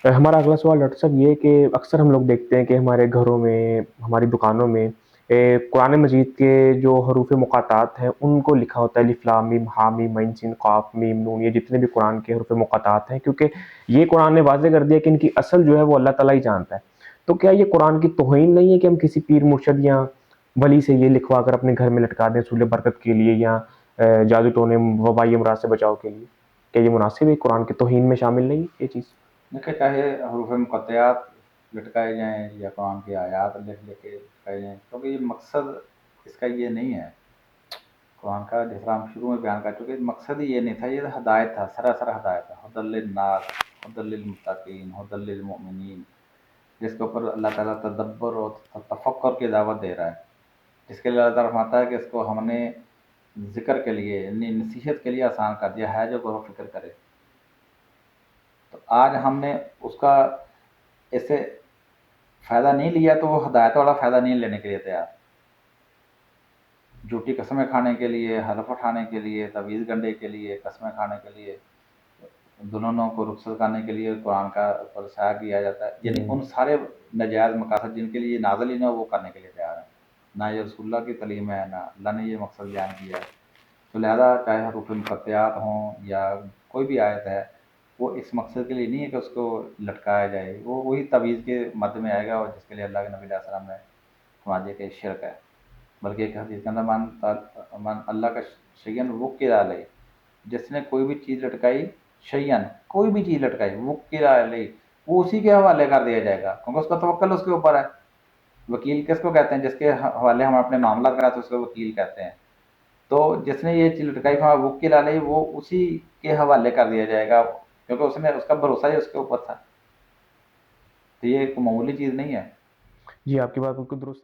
ہمارا اگلا سوال ڈاکٹر صاحب یہ ہے کہ اکثر ہم لوگ دیکھتے ہیں کہ ہمارے گھروں میں، ہماری دکانوں میں قرآن مجید کے جو حروف مقاطعات ہیں ان کو لکھا ہوتا ہے، الف لام میم حامیم عین سین قاف میم نون، یہ جتنے بھی قرآن کے حروف مقاطعات ہیں، کیونکہ یہ قرآن نے واضح کر دیا کہ ان کی اصل جو ہے وہ اللہ تعالیٰ ہی جانتا ہے. تو کیا یہ قرآن کی توہین نہیں ہے کہ ہم کسی پیر مرشد یا ولی سے یہ لکھوا کر اپنے گھر میں لٹکا دیں سول برکت کے لیے، یا جادو ٹونے وبائی امراض سے بچاؤ کے لیے؟ کیا یہ مناسب ہے؟ قرآن کی توہین میں شامل نہیں یہ چیز؟ دیکھیں، چاہے حروف مقطعات لٹکائے جائیں یا قرآن کی آیات لکھ لکھ کے لٹکائے جائیں، کیونکہ یہ مقصد اس کا یہ نہیں ہے. قرآن کا جس طرح ہم شروع میں بیان کر چکے، مقصد ہی یہ نہیں تھا، یہ ہدایت تھا، سراسر ہدایت تھا. ہدی للناس، ہدی للمتقین، ہدی للمؤمنین، جس کے اوپر اللہ تعالیٰ تدبر اور تفکر کی دعوت دے رہا ہے، جس کے لیے اللہ تعالیٰ فرماتا ہے کہ اس کو ہم نے ذکر کے لیے، یعنی نصیحت کے لیے آسان کر دیا ہے جو غور و فکر کرے. تو آج ہم نے اس کا ایسے فائدہ نہیں لیا تو وہ ہدایت والا فائدہ نہیں لینے کے لیے تیار. جھوٹی قسمیں کھانے کے لیے، حلف اٹھانے کے لیے، تعویذ گنڈے کے لیے، قسمیں کھانے کے لیے، دلہنوں کو رخصت کرنے کے لیے قرآن کا پر سایہ کیا جاتا ہے. یعنی ان سارے ناجائز مقاصد جن کے لیے نازل ہی نہ ہو، وہ کرنے کے لیے تیار ہیں. نہ یہ رسول اللہ کی تعلیم ہے، نہ اللہ نے یہ مقصد بیان کیا ہے. تو لہذا چاہے حروف مقطعات ہوں یا کوئی بھی آیت ہے، وہ اس مقصد کے لیے نہیں ہے کہ اس کو لٹکایا جائے. وہ وہی تعویذ کے مد میں آئے گا، اور جس کے لیے اللہ کے نبی علیہ السلام نے فرما دیا کہ شرک ہے. بلکہ ایک حدیث کے اندر من اللہ کا شیئن وکل علیہ، جس نے کوئی بھی چیز لٹکائی، شیئن کوئی بھی چیز لٹکائی، وکل علیہ، وہ اسی کے حوالے کر دیا جائے گا، کیونکہ اس کا توکل اس کے اوپر ہے. وکیل کس کو کہتے ہیں؟ جس کے حوالے ہم اپنے معاملات کراتے اس کو وکیل کہتے ہیں. تو جس نے یہ چیز لٹکائی وکیل علیہ، وہ اسی کے حوالے کر دیا جائے گا، کیونکہ اس نے، اس کا بھروسہ ہی اس کے اوپر تھا. تو یہ ایک معمولی چیز نہیں ہے. جی، آپ کی بات بالکل درست ہے.